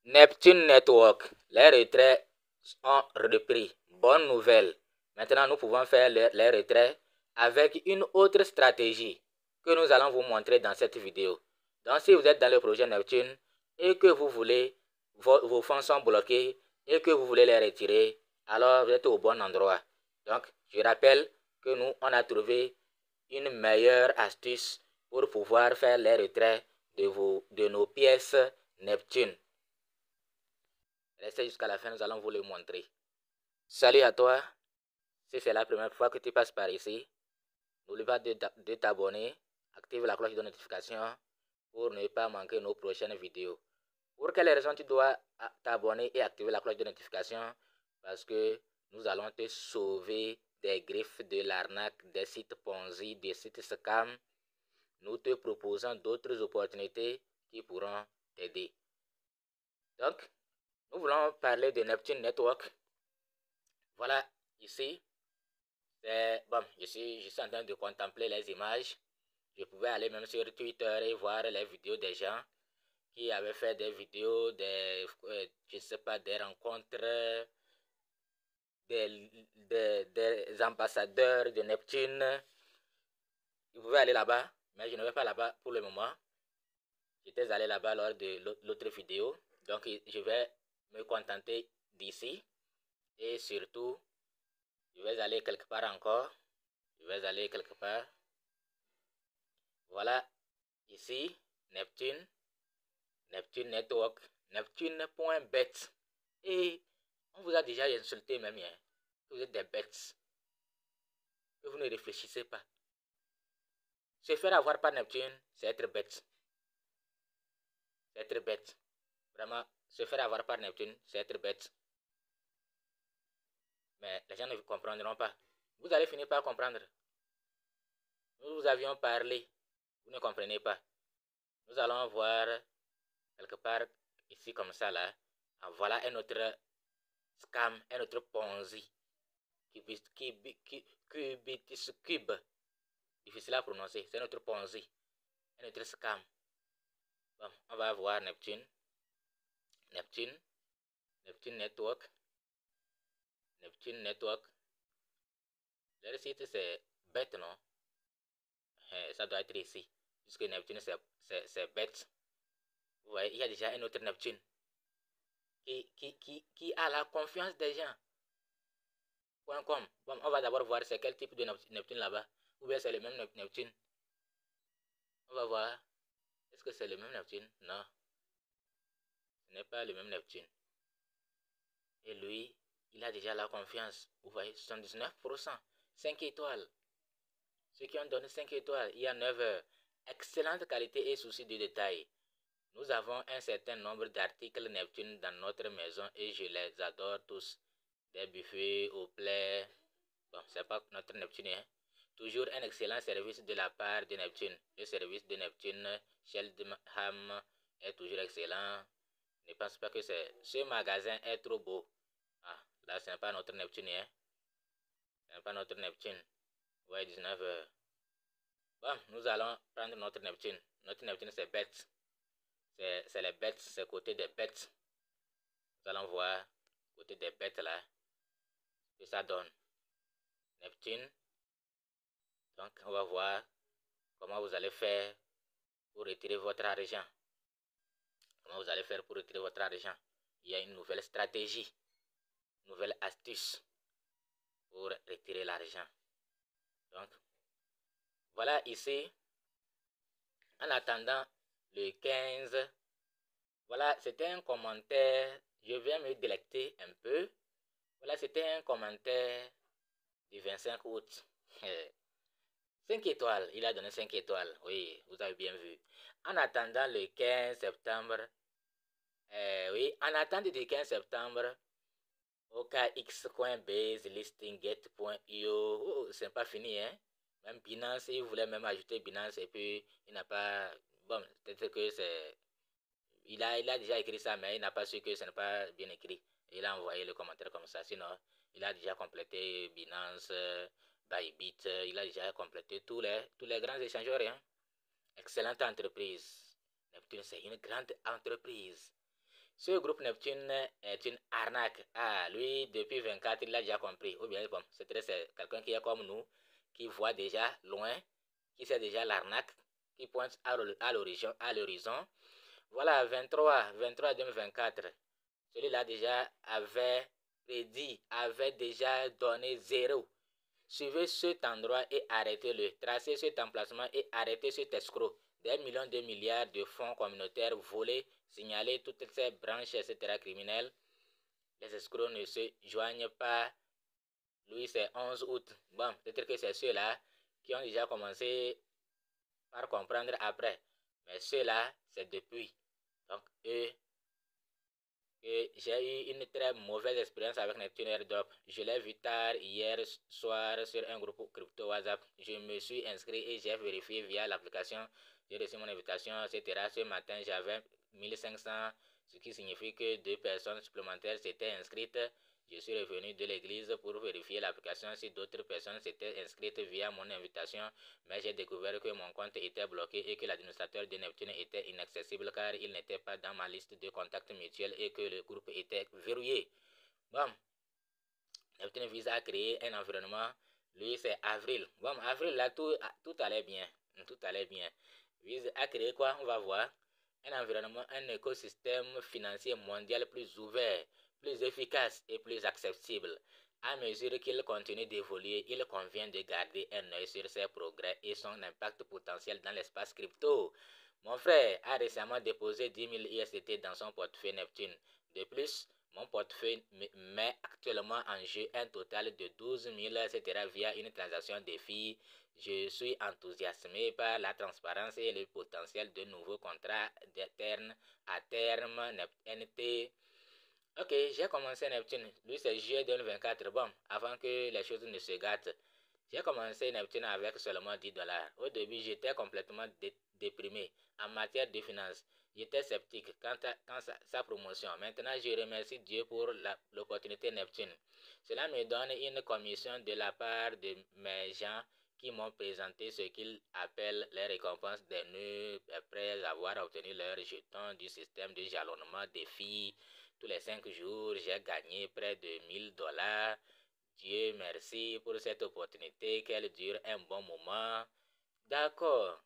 Neptune Network, les retraits ont repris. Bonne nouvelle. Maintenant, nous pouvons faire les retraits avec une autre stratégie que nous allons vous montrer dans cette vidéo. Donc, si vous êtes dans le projet Neptune et que vous voulez, vos fonds sont bloqués et que vous voulez les retirer, alors vous êtes au bon endroit. Donc, je rappelle que nous, on a trouvé une meilleure astuce pour pouvoir faire les retraits de nos pièces Neptune. Restez jusqu'à la fin, nous allons vous le montrer. Salut à toi. Si c'est la première fois que tu passes par ici, n'oublie pas de t'abonner, active la cloche de notification pour ne pas manquer nos prochaines vidéos. Pour quelle raison tu dois t'abonner et activer la cloche de notification? Parce que nous allons te sauver des griffes de l'arnaque, des sites Ponzi, des sites scam. Nous te proposons d'autres opportunités qui pourront t'aider. Donc, nous voulons parler de Neptune Network. Voilà, ici, bon, je suis en train de contempler les images. Je pouvais aller même sur Twitter et voir les vidéos des gens qui avaient fait des vidéos, je sais pas, des rencontres, des ambassadeurs de Neptune. Vous pouvez aller là-bas, mais je ne vais pas là-bas pour le moment. J'étais allé là-bas lors de l'autre vidéo. Donc, je vais me contenter d'ici. Et surtout, je vais aller quelque part encore. Je vais aller quelque part. Voilà, ici, Neptune Network, Neptune.bet. Et on vous a déjà insulté même, hein. Vous êtes des bêtes. Que vous ne réfléchissez pas. Se faire avoir par Neptune, c'est être bête. C'est être bête. Vraiment, se faire avoir par Neptune, c'est être bête. Mais les gens ne comprendront pas. Vous allez finir par comprendre. Nous vous avions parlé. Vous ne comprenez pas. Nous allons voir quelque part ici comme ça là. Ah, voilà un autre scam, un autre Ponzi. Cubitis Cube. Difficile à prononcer. C'est notre Ponzi. Un autre scam. Bon, on va voir Neptune Network. Neptune Network. Le site c'est bête, non? Ça doit être ici. Puisque Neptune c'est bête. Vous voyez, il y a déjà un autre Neptune qui a la confiance des gens. .com. Bon, on va d'abord voir c'est quel type de Neptune là-bas. Ou bien c'est le même Neptune. On va voir. Est-ce que c'est le même Neptune? Non. Ce n'est pas le même Neptune. Et lui, il a déjà la confiance. Vous voyez, 79%. 5 étoiles. Ceux qui ont donné 5 étoiles, il y a 9 heures. Excellente qualité et souci de détail. Nous avons un certain nombre d'articles Neptune dans notre maison et je les adore tous. Des buffets au plaid. Bon, c'est pas notre Neptune, hein. Toujours un excellent service de la part de Neptune. Le service de Neptune, Cheltenham, est toujours excellent. Ne pense pas que ce magasin est trop beau. Ah, là, ce n'est pas notre Neptune, hein. Ce n'est pas notre Neptune. Ouais, 19 heures. Bon, nous allons prendre notre Neptune. Notre Neptune, c'est bête. C'est les bêtes, c'est côté des bêtes. Nous allons voir côté des bêtes là. Ce que ça donne. Neptune. Donc, on va voir comment vous allez faire pour retirer votre argent. Comment vous allez faire pour retirer votre argent. Il y a une nouvelle stratégie, une nouvelle astuce pour retirer l'argent. Donc, voilà ici, en attendant le 15, voilà, c'était un commentaire, je viens me délecter un peu. Voilà, c'était un commentaire du 25 août. 5 étoiles, il a donné 5 étoiles, oui, vous avez bien vu. En attendant le 15 septembre, oui, en attendant du 15 septembre, OKX.base, listingget.io, oh, c'est pas fini, hein. Même Binance, il voulait même ajouter Binance et puis il n'a pas, bon, peut-être que c'est, il a déjà écrit ça, mais il n'a pas su que ce n'est pas bien écrit. Il a envoyé le commentaire comme ça, sinon il a déjà complété Binance, Bybit, il a déjà complété tous les grands échangeurs, hein. Excellente entreprise. Neptune, c'est une grande entreprise Ce groupe Neptune est une arnaque. Ah, lui, depuis 24, il l'a déjà compris. Ou bien, bon, c'est quelqu'un qui est comme nous, qui voit déjà loin, qui sait déjà l'arnaque, qui pointe à l'horizon. Voilà, 23 2024. Celui-là déjà avait prédit, avait déjà donné 0. Suivez cet endroit et arrêtez-le. Tracez cet emplacement et arrêtez cet escroc. Des millions de milliards de fonds communautaires volés, signalez toutes ces branches, etc. criminelles. Les escrocs ne se joignent pas. Lui, c'est 11 août. Bon, peut-être que c'est ceux-là qui ont déjà commencé par comprendre après. Mais ceux-là, c'est depuis. Donc, eux, j'ai eu une très mauvaise expérience avec Neptune Airdrop. Je l'ai vu tard hier soir sur un groupe crypto WhatsApp. Je me suis inscrit et j'ai vérifié via l'application. J'ai reçu mon invitation, etc. Ce matin, j'avais 1500, ce qui signifie que 2 personnes supplémentaires s'étaient inscrites. Je suis revenu de l'église pour vérifier l'application si d'autres personnes s'étaient inscrites via mon invitation, mais j'ai découvert que mon compte était bloqué et que l'administrateur de Neptune était inaccessible car il n'était pas dans ma liste de contacts mutuels et que le groupe était verrouillé. Bon, Neptune vise à créer un environnement. Lui, c'est Avril. Bon, Avril, là, tout allait bien. Tout allait bien. Vise à créer quoi? On va voir. Un environnement, un écosystème financier mondial plus ouvert, plus efficace et plus accessible. À mesure qu'il continue d'évoluer, il convient de garder un œil sur ses progrès et son impact potentiel dans l'espace crypto. Mon frère a récemment déposé 10 000 USDT dans son portefeuille Neptune. De plus, mon portefeuille met actuellement en jeu un total de 12 000, etc. via une transaction défi. Je suis enthousiasmé par la transparence et le potentiel de nouveaux contrats à terme NT. Ok, j'ai commencé Neptune. Lui, c'est juillet 2024. Bon, avant que les choses ne se gâtent. J'ai commencé Neptune avec seulement 10 $. Au début, j'étais complètement déprimé en matière de finances. J'étais sceptique quant à sa promotion. Maintenant, je remercie Dieu pour l'opportunité Neptune. Cela me donne une commission de la part de mes gens qui m'ont présenté ce qu'ils appellent les récompenses des nœuds après avoir obtenu leur jeton du système de jalonnement défi. Tous les 5 jours, j'ai gagné près de 1000 $. Dieu merci pour cette opportunité, qu'elle dure un bon moment. D'accord.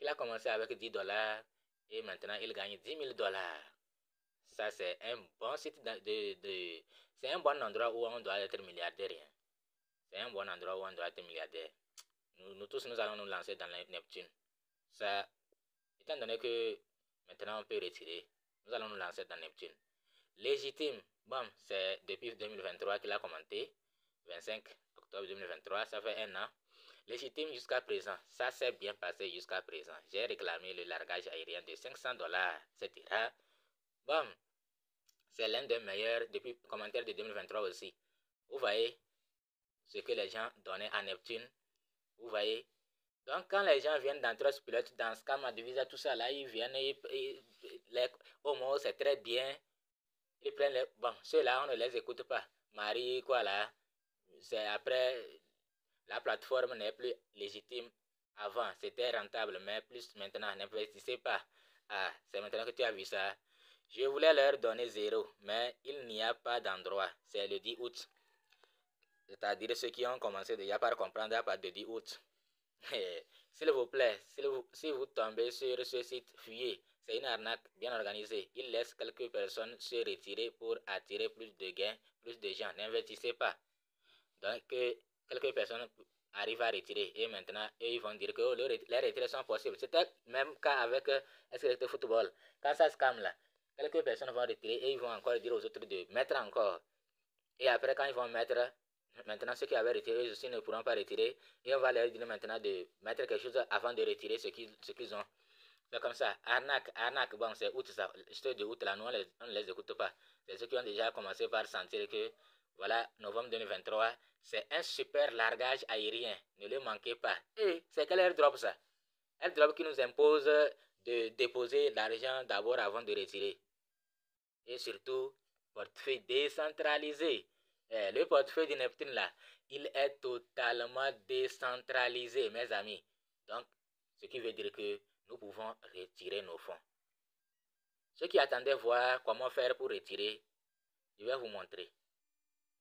Il a commencé avec 10 $ et maintenant il gagne 10 000 $. Ça, c'est un bon site c'est un bon endroit où on doit être milliardaire. Hein. C'est un bon endroit où on doit être milliardaire. Nous tous, nous allons nous lancer dans la Neptune. Ça, étant donné que maintenant on peut retirer, nous allons nous lancer dans Neptune. Légitime, bon, c'est depuis 2023 qu'il a commenté. 25 octobre 2023, ça fait un an. Légitime jusqu'à présent, ça s'est bien passé jusqu'à présent. J'ai réclamé le largage aérien de 500 $, etc. Bon, c'est l'un des meilleurs depuis commentaire de 2023 aussi. Vous voyez ce que les gens donnaient à Neptune. Vous voyez. Donc, quand les gens viennent dans Trust Pilote, dans Scam Advisa, tout ça là, ils viennent, les homos, c'est très bien. Ils prennent les... Bon, ceux-là, on ne les écoute pas. Marie, quoi là, c'est après, la plateforme n'est plus légitime. Avant, c'était rentable, mais plus maintenant, n'investissez pas. Ah, c'est maintenant que tu as vu ça. Je voulais leur donner 0, mais il n'y a pas d'endroit. C'est le 10 août. C'est-à-dire ceux qui ont commencé déjà par comprendre à partir du 10 août. S'il vous plaît, si vous tombez sur ce site, fuyez. C'est une arnaque bien organisée. Il laisse quelques personnes se retirer pour attirer plus de gains, plus de gens. N'investissez pas. Donc, quelques personnes arrivent à retirer et maintenant, eux, ils vont dire que les retraits sont possibles. C'était même cas avec SQL Football. Quand ça se calme là, quelques personnes vont retirer et ils vont encore dire aux autres de mettre encore. Et après, quand ils vont mettre, maintenant ceux qui avaient retiré, eux aussi ne pourront pas retirer. Et on va leur dire maintenant de mettre quelque chose avant de retirer ce qu'ils ont. C'est comme ça. Arnaque, bon, c'est août ça. Ceux de août là, nous, on ne les écoute pas. C'est ceux qui ont déjà commencé par sentir que, voilà, novembre 2023, c'est un super largage aérien. Ne le manquez pas. Et c'est quel airdrop ça? Airdrop qui nous impose de déposer l'argent d'abord avant de retirer. Et surtout, portefeuille décentralisé. Le portefeuille de Neptune là, il est totalement décentralisé, mes amis. Donc, ce qui veut dire que nous pouvons retirer nos fonds. Ceux qui attendaient voir comment faire pour retirer, je vais vous montrer.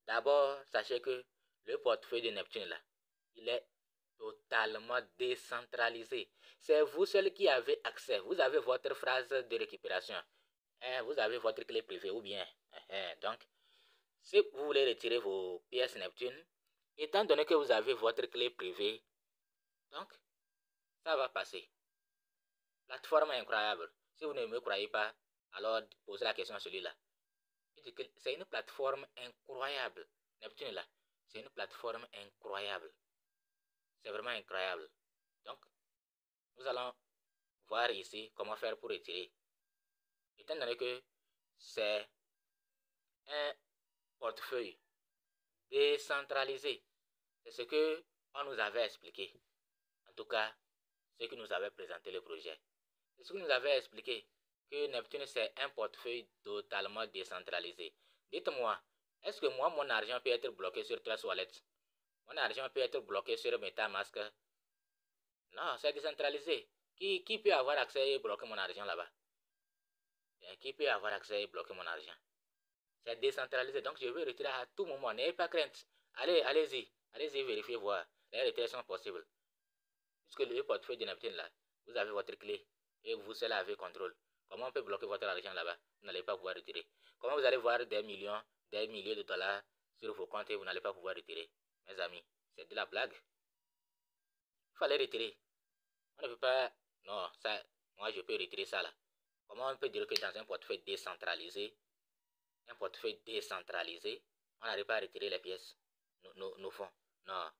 D'abord, sachez que le portefeuille de Neptune là, il est totalement décentralisé. C'est vous seul qui avez accès. Vous avez votre phrase de récupération. Vous avez votre clé privée ou bien. Donc, si vous voulez retirer vos pièces Neptune, étant donné que vous avez votre clé privée, donc, ça va passer. Plateforme incroyable. Si vous ne me croyez pas, alors posez la question à celui-là. C'est une plateforme incroyable. Neptune là, c'est une plateforme incroyable. C'est vraiment incroyable. Donc, nous allons voir ici comment faire pour retirer. Étant donné que c'est un portefeuille décentralisé, c'est ce que on nous avait expliqué. En tout cas, ceux qui nous avaient présenté le projet. C'est ce que nous avait expliqué, que Neptune c'est un portefeuille totalement décentralisé. Dites-moi, est-ce que moi, mon argent peut être bloqué sur Trust Wallet? Mon argent peut être bloqué sur MetaMask? Non, c'est décentralisé. Qui peut avoir accès et bloquer mon argent là-bas? Qui peut avoir accès et bloquer mon argent? C'est décentralisé, donc je veux retirer à tout moment. N'ayez pas crainte. Allez-y. Allez-y, vérifiez, voir. Les retraits sont possibles. Puisque le portefeuille de Neptune là, vous avez votre clé et vous seul avez contrôle. Comment on peut bloquer votre argent là-bas? Vous n'allez pas pouvoir retirer. Comment vous allez voir des millions, des milliers de dollars sur vos comptes et vous n'allez pas pouvoir retirer? Mes amis, c'est de la blague. Il fallait retirer. On ne peut pas... Non, ça, moi je peux retirer ça là. Comment on peut dire que dans un portefeuille décentralisé, on n'arrive pas à retirer les pièces, nos fonds? Non.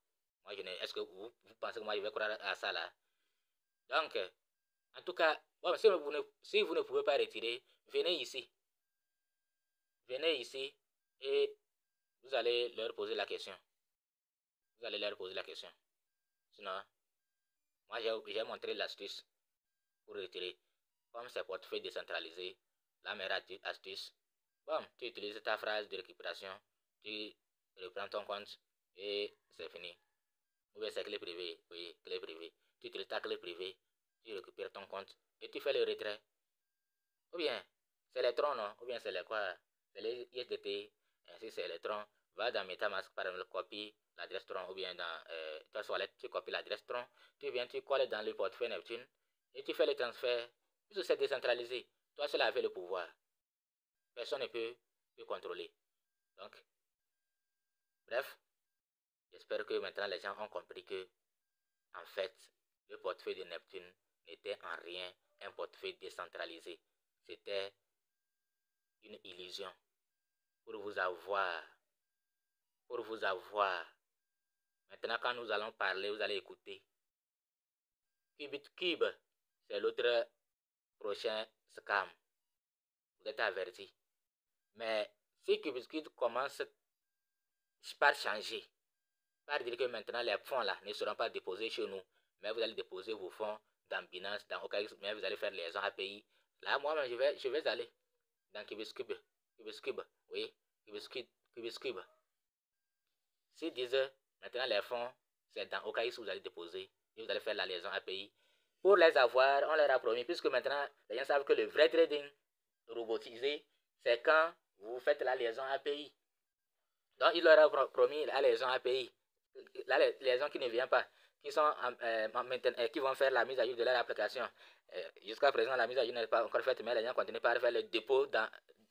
Moi je ne... Est-ce que vous pensez que moi je vais croire à ça là? Donc, en tout cas, bon, si vous ne pouvez pas retirer, venez ici. Venez ici et vous allez leur poser la question. Sinon, moi j'ai montré l'astuce pour retirer. Comme c'est portefeuille décentralisé, la meilleure astuce, bon, tu utilises ta phrase de récupération, tu reprends ton compte et c'est fini. Ou bien c'est clé privée, oui, clé privée. Tu utilises ta clé privée, tu récupères ton compte et tu fais le retrait. Ou bien c'est les troncs, non? Ou bien c'est les quoi? C'est les ISDT. Si c'est les troncs, va dans MetaMask par exemple, copie l'adresse tronc, ou bien dans ta wallet, tu copies l'adresse tronc, tu viens, tu colles dans le portefeuille Neptune et tu fais le transfert. Puisque c'est décentralisé, toi seul avec le pouvoir. Personne ne peut contrôler. Donc, bref, j'espère que maintenant les gens ont compris que, en fait, le portefeuille de Neptune n'était en rien un portefeuille décentralisé. C'était une illusion pour vous avoir. Maintenant, quand nous allons parler, vous allez écouter. Cube, c'est l'autre prochain scam. Vous êtes avertis. Mais si Cube commence par changer, par dire que maintenant les fonds là ne seront pas déposés chez nous, mais vous allez déposer vos fonds dans Binance, dans OKX, mais vous allez faire les liaison API. Là, moi-même, je vais aller dans Cube. Oui, Cube. S'ils disent maintenant les fonds, c'est dans OKX que vous allez déposer et vous allez faire la liaison API. Pour les avoir, on leur a promis, puisque maintenant les gens savent que le vrai trading robotisé, c'est quand vous faites la liaison API. Donc, il leur a promis la liaison API. La liaison qui ne vient pas, qui sont qui vont faire la mise à jour de leur application. Jusqu'à présent, la mise à jour n'est pas encore faite, mais les gens continuent par faire le dépôt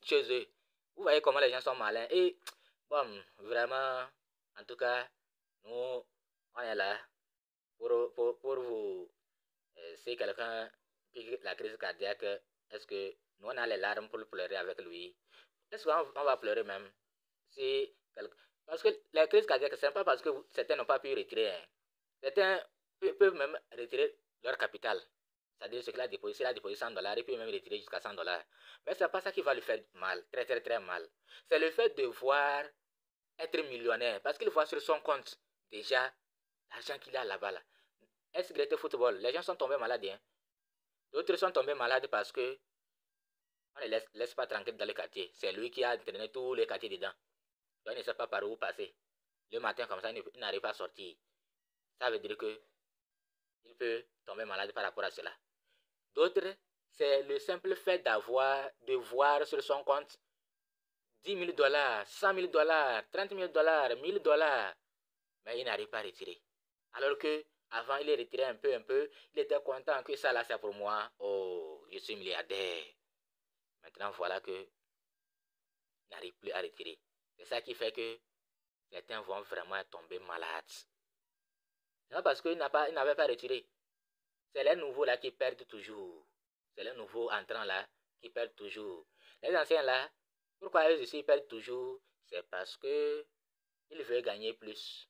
chez eux. Vous voyez comment les gens sont malins. Et bon, vraiment, en tout cas, nous, on est là pour vous. Si quelqu'un pique la crise cardiaque, est-ce que nous, on a les larmes pour pleurer avec lui? Est-ce qu'on va pleurer même? Si parce que la crise cardiaque, ce n'est pas parce que certains n'ont pas pu retirer. Hein. Certains peuvent même retirer leur capital. C'est-à-dire ce qu'il a déposé. S'il a déposé $100, il peut même retirer jusqu'à $100. Mais ce n'est pas ça qui va lui faire mal. Très, très, très mal. C'est le fait de voir être millionnaire. Parce qu'il voit sur son compte déjà l'argent qu'il a là-bas. Là. SGT Football, les gens sont tombés malades. Hein. D'autres sont tombés malades parce que on ne laisse pas tranquille dans le quartier. C'est lui qui a entraîné tous les quartiers dedans. Donc, il ne sait pas par où passer. Le matin, comme ça, il n'arrive pas à sortir. Ça veut dire que il peut tomber malade par rapport à cela. D'autres, c'est le simple fait de voir sur son compte 10 000 $, 100 000 $, 30 000 $, 1 000 $, mais il n'arrive pas à retirer. Alors que avant, il est retiré un peu, il était content que ça là c'est pour moi. Oh, je suis milliardaire. Maintenant, voilà que il n'arrive plus à retirer. C'est ça qui fait que certains vont vraiment tomber malades. Non, parce qu'il n'avait pas retiré. C'est les nouveaux là qui perdent toujours. C'est les nouveaux entrants là qui perdent toujours. Les anciens là, pourquoi eux aussi perdent toujours? C'est parce que il veut gagner plus.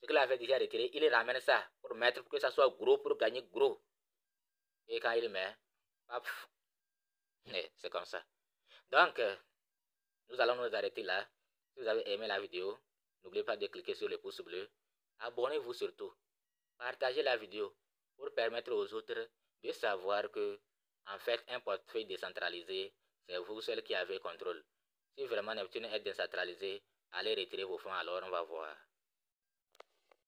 Ce qu'il avait déjà retiré, il ramène ça pour mettre, pour que ça soit gros, pour gagner gros. Et quand il met, paf, c'est comme ça. Donc, nous allons nous arrêter là. Si vous avez aimé la vidéo, n'oubliez pas de cliquer sur le pouce bleu. Abonnez-vous surtout. Partagez la vidéo pour permettre aux autres de savoir que, en fait, un portefeuille décentralisé, c'est vous seul qui avez contrôle. Si vraiment Neptune est décentralisé, allez retirer vos fonds, alors on va voir.